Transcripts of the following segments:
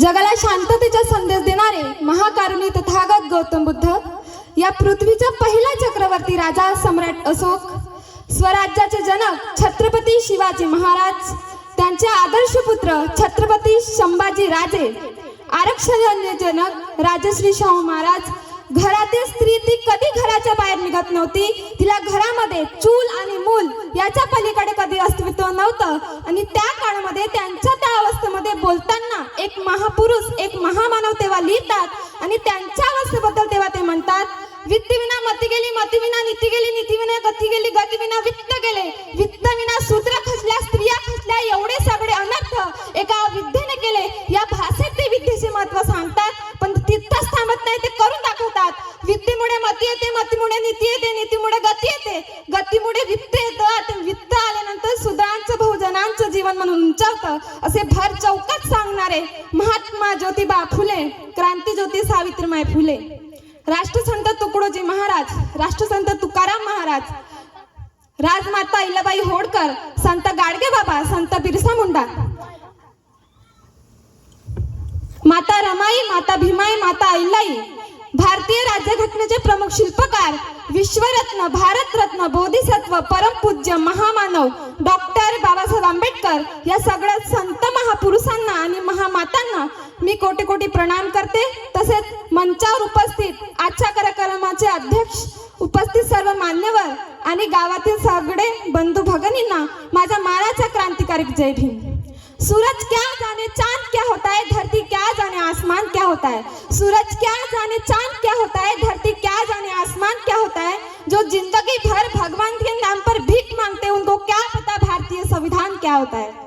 जगाला शांततेचा संदेश देणारे महाकारुणी तथागत गौतम बुद्ध, या पृथ्वीचा पहिला चक्रवर्ती राजा सम्राट अशोक, स्वराज्याचे जनक छत्रपती शिवाजी महाराज, त्यांचे आदर्श पुत्र छत्रपती संभाजी राजे, आरक्षणाचे जनक राजश्री शाहू महाराज. घरातील स्त्री ती कधी घराच्या बाहेर निघत नव्हती. तिला घरामध्ये चूल आणि मूल याच्या पलीकडे कधी अस्तित्व नव्हतं. आणि त्या काळामध्ये त्यांच्या त्या अवस्थेमध्ये बोलताना एक महापुरुष, एक महामानव तेव्हा लिहितात आणि त्यांच्या अवस्थेबद्दल तेव्हा ते म्हणतात, वित्तविना मती गेली, मतीविना नीती गेली, नीतीविना गती गेली, गतीविना वित्त गेले, वित्तविना शूद्र खचल्या, स्त्रिया खचल्या, एवढे सगळे अनर्थ एका विद्येने केले. या भाषेत ते विद्येचे महत्व सांगतात, पण तिथंच थांबत नाही, ते करून दाखवतात. विद्येमुळे मती येते, मतीमुळे नीती येते, नीतीमुळे गती येते, गतीमुळे वित्त येतं, वित्त आल्यानंतर शूद्रांचं बहुजनांचं जीवन म्हणून उंचावतं, असे भर चौकात सांगणारे महात्मा ज्योतिबा फुले, क्रांतीज्योती सावित्रीबाई फुले, राष्ट्रसंत तुकडोजी महाराज, राष्ट्रसंत तुकाराम महाराज, राजमाता अहिल्याबाई होळकर, संत गाडगे बाबा, संत बिरसा मुंडा, माता रमाई, माता भीमाई, माता अहिल्याई, भारतीय राज्यघटनेचे प्रमुख शिल्पकार, विश्वरत्न, भारतरत्न, बोधिसत्व, परमपूज्य महामानव डॉक्टर बाबासाहेब आंबेडकर, या सगळ्या संत महापुरुषांना आणि महामातांना मी कोटी कोटी प्रणाम करते. तसेच मंचावर उपस्थित आजच्या कार्यक्रमाचे अध्यक्ष, उपस्थित सर्व मान्यवर आणि गावातील सगळे बंधू भगिनींना माझा मानाचा क्रांतिकारी जय भीम. सूरज क्या जाने चांद क्या होता है, धरती क्या जाने आसमान क्या होता है. सूरज क्या जाने चांद क्या होता है, धरती क्या जाने आसमान क्या होता है. जो जिंदगी भर भगवान के नाम पर भीख मांगते उनको क्या पता भारतीय संविधान क्या होता है.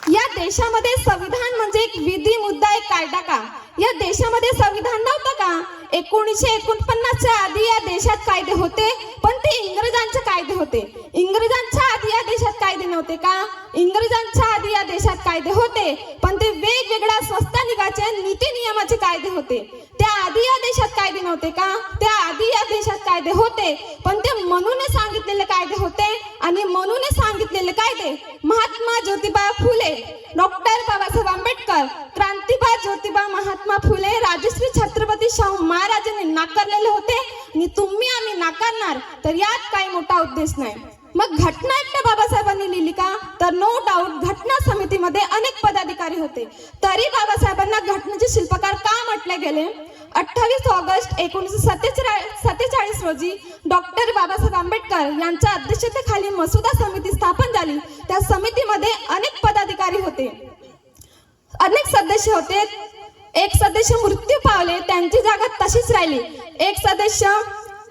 या देशामध्ये संविधान म्हणजे एक विधी मुद्दा, एक कायदा का? या देशामध्ये संविधान नव्हतं का? 1949च्या आधी या देशात कायदे होते, पण ते इंग्रजांचे कायदे होते. इंग्रजांच्या आधी या देशात कायदे नव्हते का? इंग्रजांच्या आधी या देशात कायदे होते, पण ते वेगवेगळ्या संस्थानिकाचे नीती नियमाचे कायदे होते. त्या आधी या देशात कायदे नव्हते का? त्या आधी या देशात कायदे होते, पण ते म्हणून सांगितलेले कायदे होते. आणि म्हणून सांगितलेले कायदे महात्मा ज्योतिबा फुले, डॉक्टर बाबासाहेब आंबेडकर, क्रांतिबा ज्योतिबा महात्मा फुले, राजश्री छत्रपती शाहू महाराजांनी नाकारलेले होते. आणि तुम्ही आम्ही नाकारणार, तर यात काही मोठा उद्देश नाही. मग घटना एकट्या बाबासाहेबांनी लिहिली का? तर नो डाऊट घटना समितीमध्ये अनेक पदाधिकारी होते, तरी बाबासाहेबांना घटनेचे शिल्पकार का म्हटले गेले? 28 ऑगस्ट 1947 रोजी डॉक्टर बाबासाहेब आंबेडकर यांच्या अध्यक्षतेखाली मसुदा समिती स्थापन झाली. त्या समितीमध्ये अनेक पदाधिकारी होते, अनेक सदस्य होते. एक सदस्य मृत्यू पावले, त्यांची जागा तशीच राहिली. एक सदस्य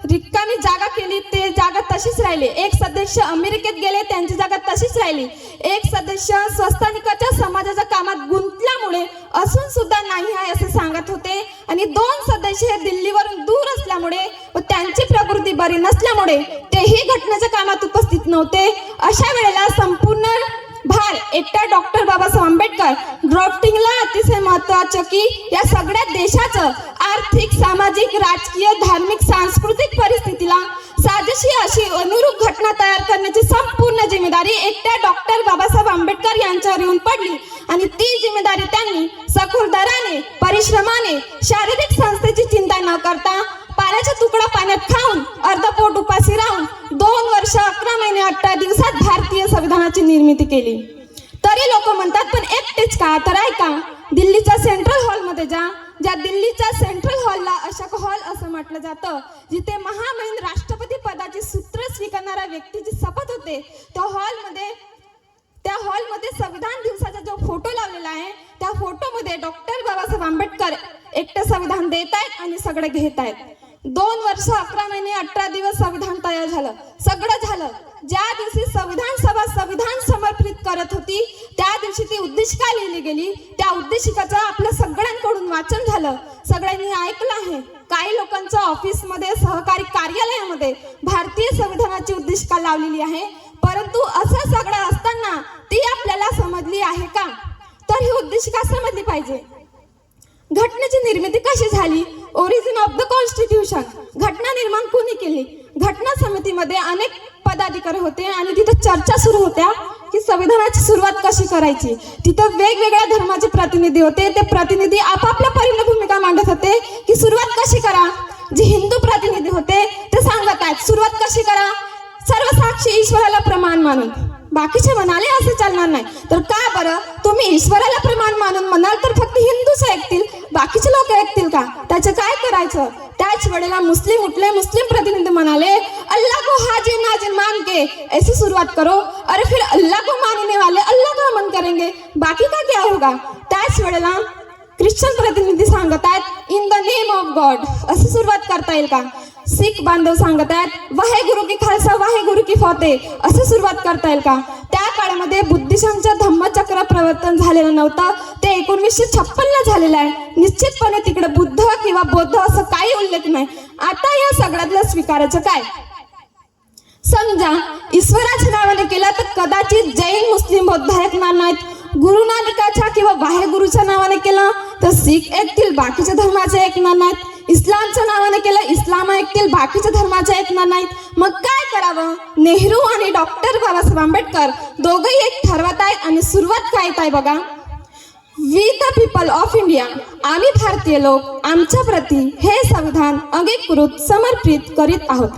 रिकामी जागा केली, ते जागा तशीच राहिली. एक सदस्य अमेरिकेत गेले, त्यांची जागा तशीच राहिली. एक सदस्य संस्थानिकाच्या समाजाच्या कामात गुंतल्यामुळे असून सुद्धा नाही आहे असे सांगत होते. आणि 2 सदस्य हे दिल्लीवरून दूर असल्यामुळे व त्यांची प्रकृती बरी नसल्यामुळे तेही घटनेच्या कामात उपस्थित नव्हते. अशा वेळेला संपूर्ण भार एकट्या डॉक्टर बाबासाहेब आंबेडकर ड्राफ्टिंगला अतिशय महत्वाचं की या सगळ्या देशाचं आर्थिक, सामाजिक, राजकीय, धार्मिक, सांस्कृतिक परिस्थितीला साजेशी अशी अनुरूप घटना तयार करण्याची संपूर्ण जिम्मेदारी एकट्या डॉक्टर बाबासाहेब आंबेडकर यांच्यावर येऊन पडली. आणि ती जिम्मेदारी त्यांनी सखोल दराने, परिश्रमाने, शारीरिक संस्थेची चिंता न करता पाण्याचा तुकडा पाण्यात खाऊन अर्धपोट उपाशी राहून 2 वर्ष 11 महिने 18 दिवसात भारतीय संविधानाची निर्मिती केली. तरी लोक म्हणतात पण एकटेच का? तर ऐका, दिल्लीच्या सेंट्रल हॉलमध्ये जा. ज्या दिल्लीच्या सेंट्रल हॉलला अशोक हॉल असं म्हटलं जातं, जिथे महामहिम राष्ट्रपती पदाची सूत्र स्वीकारणाऱ्या व्यक्तीची शपथ होते, त्या हॉलमध्ये संविधान दिवसाचा जो फोटो लावलेला आहे, त्या फोटोमध्ये डॉक्टर बाबासाहेब आंबेडकर एकटे संविधान देत आहेत आणि सगळे घेत आहेत. 2 वर्ष 11 महिने 18 दिवस संविधान तयार झालं, सगळं झालं. ज्या दिवशी संविधान सभा संविधान समर्पित करत होती, त्या दिवशी ती उद्देशिका लिहिली गेली. त्या उद्देशिकाचं आपल्या सगळ्यांकडून वाचन झालं, सगळ्यांनी ऐकलं आहे. काही लोकांच्या ऑफिसमध्ये, सहकारी कार्यालयामध्ये भारतीय संविधानाची उद्देशिका लावलेली आहे, परंतु असं सगळं असताना ती आपल्याला समजली आहे का? तर ही उद्देशिका समजली पाहिजे. घटनेची निर्मिती कशी झाली? Origin of the constitution. घटना निर्माण कोणी केली? घटना समितीमध्ये अनेक पदाधिकारी होते आणि तिथे चर्चा सुरू होत्या. की संविधानाची सुरुवात कशी करायची. तिथं वेगवेगळ्या धर्माचे प्रतिनिधी होते. ते प्रतिनिधी आपापल्या परीने भूमिका मांडत होते की सुरुवात कशी करा. जे हिंदू प्रतिनिधी होते ते सांगत आहेत सुरुवात कशी करा, सर्वसाक्षी ईश्वराला प्रमाण मानून. बाकीचे म्हणाले असं चालणार नाही. तर का बरं तुम्ही ईश्वराला प्रमाण मानून म्हणाल तर फक्त हिंदूच ऐकतील, बाकीचे लोक ऐकतील का. त्याचं काय करायचं. त्याच वेळेला मुस्लिम उठले. मुस्लिम प्रतिनिधी म्हणाले अल्लाह को हाजिर नाजिर मान के ऐसी शुरुआत करो. अरे फिर अल्लाह को मानने वाले अल्लाह का मन करेंगे, बाकी का क्या होगा. त्याच वेळेला ख्रिश्चन प्रतिनिधी सांगत आहेत in the name of God, अशी सुरुवात करता येईल का. सिख बांधव सांगत आहेत वाहेगुरु की खालसा वाहेगुरु की फतेह, असं सुरुवात करता येईल का. त्या काळामध्ये बुद्धिस्टांचं धम्मचक्र प्रवर्तन झालेलं नव्हतं, ते 1956ला झालेलं आहे. निश्चितपणे तिकडे बुद्ध किंवा बौद्ध असं काही उल्लेख नाही. आता या सगळ्यातलं स्वीकारायचं काय. समजा ईश्वराच्या नावाने केलं तर कदाचित जैन मुस्लिम बौद्ध ऐकणार नाहीत. गुरु नानकाच्या किंवा वाहेगुरुच्या नावाने केलं तर शीख ऐकतील, बाकीच्या धर्माचे ऐकणार नाहीत. इस्लामच्या नावाने केलं इस्लाम ऐकतील, बाकीच्या धर्माचे ऐकणार नाहीत. मग काय करावं. नेहरू आणि डॉक्टर बाबासाहेब आंबेडकर दोघंही एक ठरवत आहेत आणि सुरुवात काय आहे बघा. We the people of India, आम्ही भारतीय लोक आमच्या प्रती हे संविधान अंगीकृत समर्पित करीत आहोत.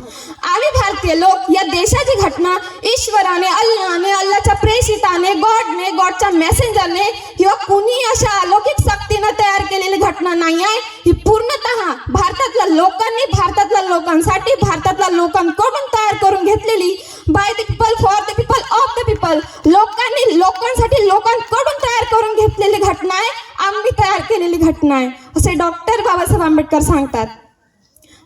आम्ही भारतीय लोक या देशाची घटना ईश्वराने अल्लाने अल्लाच्या प्रेषिताने गॉडने गॉडच्या मेसेंजरने किंवा कुणी अशा अलौकिक शक्तीने तयार केलेली घटना नाही आहे. ही पूर्णतः भारतातल्या लोकांनी भारतातल्या लोकांसाठी भारतातल्या लोकांकडून तयार करून घेतलेली by the people for the people of the people, लोकांनी लोकांसाठी लोकांकडून तयार करून घेतलेली घटना आहे, आम्ही तयार केलेली घटना आहे, असे डॉक्टर बाबासाहेब आंबेडकर सांगतात.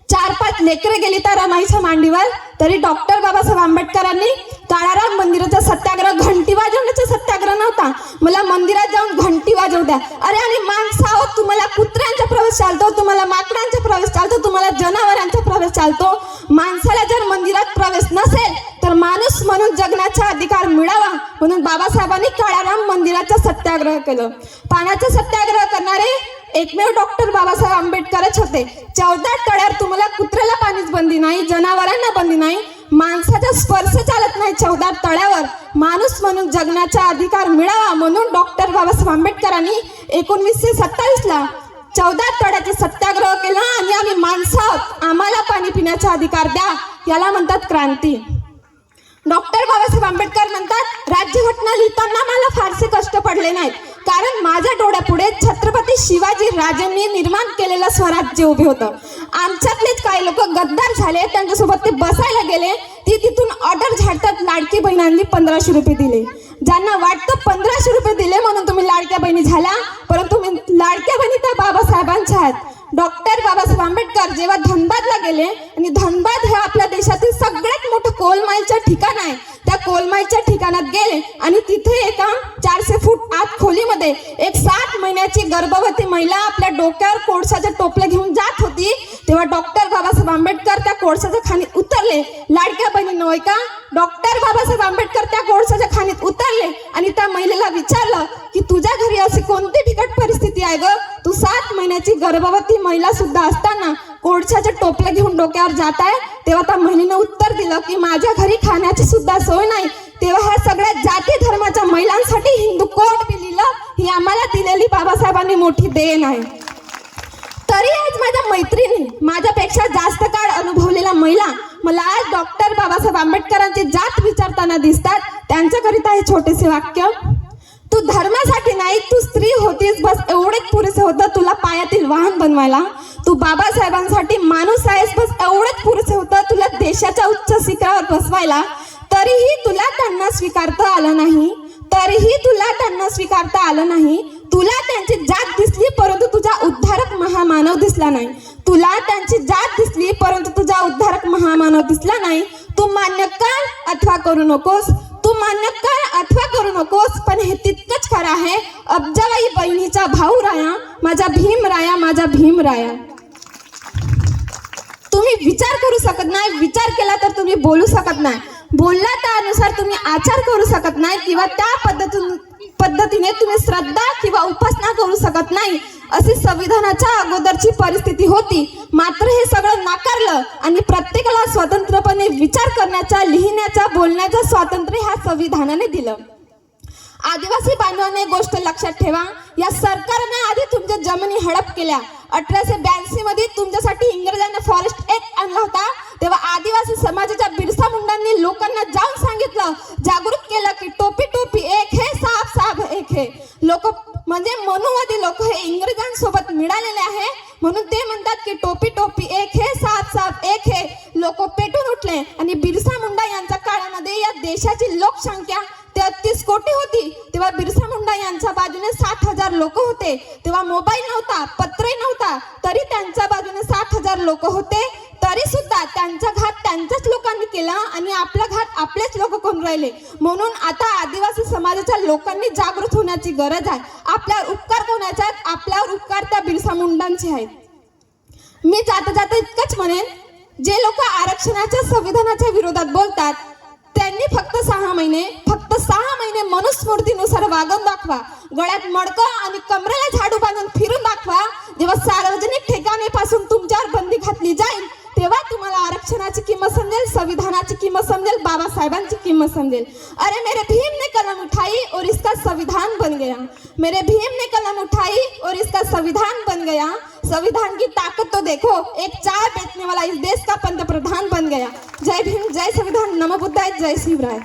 4-5 लेकरे गेली त्या रमाईच्या मांडीवर तरी डॉक्टर बाबासाहेब आंबेडकरांनी काळाराम मंदिराचा सत्याग्रह घंटी वाजवण्याचा सत्याग्रह नव्हता, मला मंदिरात जाऊन घंटी वाजवू द्या. अरे आणि माणसाहो तुम्हाला कुत्र्यांचा प्रवेश चालतो, तुम्हाला माकडांचा प्रवेश चालतो, तुम्हाला जनावरांचा प्रवेश चालतो. माणसाला जर मंदिरात प्रवेश नसेल तर माणूस म्हणून जगण्याचा अधिकार मिळावा म्हणून बाबासाहेबांनी काळाराम मंदिराचा सत्याग्रह केलं. पाण्याचा सत्याग्रह करणारे एकमेव डॉक्टर बाबासाहेब आंबेडकरच होते. 14 तळ्यावर तुम्हाला कुत्र्याला पाणीच बंदी नाही, जनावरांना बंदी नाही, माणसाचा स्पर्श चालत नाही 14 तळ्यावर. माणूस म्हणून जगण्याचा अधिकार मिळावा म्हणून डॉक्टर बाबासाहेब आंबेडकरांनी 1927ला 14 तळ्याचे सत्याग्रह केला आणि आम्ही माणसं आहोत, आम्हाला पाणी पिण्याचा अधिकार द्या, याला म्हणतात क्रांती. डॉक्टर बाबासाहेब आंबेडकर म्हणतात राज्यघटना लिहिताना मला फारसे कष्ट पडले नाहीत, कारण माझ्या डोळ्यापुढे छत्रपती शिवाजी राजांनी निर्माण केलेलं स्वराज्य उभे होतं. आमच्यातलेच काही लोक गद्दार झाले, त्यांच्यासोबत ते बसायला गेले, ती तिथून ऑर्डर झाडतात लाडकी बहिणांनी 1500 रुपये दिले. ज्यांना वाटतं 1500 रुपये दिले म्हणून तुम्ही लाडक्या बहिणी झाल्या, परंतु तुम्ही लाडक्या बहिणी त्या बाबासाहेबांच्या आहेत. डॉक्टर बाबासाहेब आंबेडकर जेव्हा धनबादला गेले आणि धनबाद हे आपल्या देशातील सगळ्यात मोठं कोलमाईलचं ठिकाण आहे, त्या कोलमाईच्या ठिकाणात गेले आणि तिथे एका 400 फूट आत खोलीमध्ये एक 7 महिन्याची गर्भवती महिला आपल्या डोक्यावर कोळशाचे टोपले घेऊन जात होती. तेव्हा डॉक्टर बाबासाहेब आंबेडकर त्या कोळशाच्या खाणीत उतरले. लाडक्या बहिणी नव्हे का, डॉक्टर बाबासाहेब आंबेडकर त्या कोळशाच्या खाणीत उतरले आणि त्या महिलेला विचारलं की तुझ्या घरी अशी कोणती बिकट परिस्थिती आहे ग, तू 7 महिन्याची गर्भवती महिला सुद्धा असताना कोळशाचे टोपले घेऊन डोक्यावर जात आहे. तेव्हा त्या महिलेनं उत्तर दिलं की माझ्या घरी खाण्याची सुद्धा सोय नाही. तेव्हा ह्या सगळ्या जाती धर्माच्या महिलांसाठी हिंदू कोड बी लिहिलं, ही आम्हाला दिलेली बाबासाहेबांनी मोठी देण आहे. तरी आज माझ्या मैत्रिणी, माझ्यापेक्षा जास्त काळ अनुभवलेल्या महिला मला आज डॉक्टर बाबासाहेब आंबेडकरांची जात विचारताना दिसतात. त्यांच्याकरिता हे छोटेसे वाक्य, तू धर्मासाठी नाही, तू स्त्री होतीस बस एवढेच पुरेसे होतं तुला पायातील वाहन बनवायला. तू बाबासाहेबांसाठी माणूस आहेस बस एवढेच पुरेसे होतं तुला देशाच्या उच्च शिखरावर बसवायला. तरीही तुला त्यांना स्वीकारता आलं नाही, तरीही तुला त्यांना स्वीकारता आलं नाही. तुला त्यांची जात दिसली परंतु तुझा उद्धारक महामानव दिसला नाही. तुला त्यांची जात दिसली परंतु तुझा उद्धारक महामानव दिसला नाही. तू मान्य कर अथवा करू नकोस, तू मान्य कर अथवा करू नकोस, पण हे तितकंच खरं आहे अब्जाबाई बहिणीचा भाऊ राया, माझा भीम राया, माझा भीम राया. तुम्ही विचार करू शकत नाही, विचार केला तर तुम्ही बोलू शकत नाही, बोलला त्यानुसार तुम्ही आचार करू शकत नाही किंवा त्या पद्धतीने तुम्ही श्रद्धा किंवा उपासना करू शकत नाही. अशी संविधानाच्या अगोदरची परिस्थिती होती. मात्र हे सगळं नाकारलं आणि प्रत्येकाला स्वतंत्रपणे विचार करण्याचा, लिहिण्याचा, बोलण्याचं स्वातंत्र्य ह्या संविधानाने दिलं. आदिवासी बांधवांनी एक गोष्ट लक्षात ठेवा, या सरकारने आधी तुमच्या जमिनी हडप केल्या. 1882 मध्ये तुमच्यासाठी इंग्रजांनी फॉरेस्ट ऍक्ट आणला होता. तेव्हा आदिवासी समाजाच्या बिरसा मुंडांनी लोकांना जाऊन सांगितलं, जागृत केलं की टोपी टोपी एक है, साप साप एक है. लोक म्हणजे मनुवादी लोक हे इंग्रजांसोबत मिळालेले आहे, म्हणून ते म्हणतात की टोपी टोपी एक है, साप साप एक है. लोक पेटून उठले आणि बिरसा मुंडा यांच्या काळामध्ये या देशाची लोकसंख्या 33 कोटी होती. तेव्हा बिरसा मुंडा यांच्या बाजूने 60,000 लोक होते. तेव्हा मोबाईल नव्हता, पत्रही नव्हता, तरी त्यांच्या बाजूने 60,000 लोक होते. तरी सुद्धा त्यांचा घात त्यांच्याच लोकांनी केला आणि आपला घात आपलेच लोक करून राहिले. म्हणून आता आदिवासी समाजाच्या लोकांनी जागृत होण्याची गरज आहे. आपल्यावर उपकार कोणाचे आहेत? आपल्यावर उपकार त्या बिरसा मुंडांचे आहेत. मी जाता जाता इतकंच म्हणेन, जे लोक आरक्षणाच्या संविधानाच्या विरोधात बोलतात त्यांनी फक्त 6 महिने मनुस्मृतीनुसार वागून दाखवा. गळ्यात मडकं आणि कमरेला झाडू बांधून फिरून दाखवा. जेव्हा सार्वजनिक ठिकाणीपासून तुमच्यावर बंदी घातली जाईल तेव्हा तुम्हाला आरक्षणाची किंमत समजेल, संविधानाची किंमत समजेल, बाबासाहेबांची किंमत समजेल. अरे मेरे भीम ने कलम उठाई और इसका संविधान बन गया. मेरे भीम ने कलम उठाई और इसका संविधान बन गया. संविधान की ताकत तो देखो, एक चाय बेचने वाला इस देश का पंतप्रधान बन गया. जय भीम, जय संविधान, नमो बुद्धाय, जय शिवराय.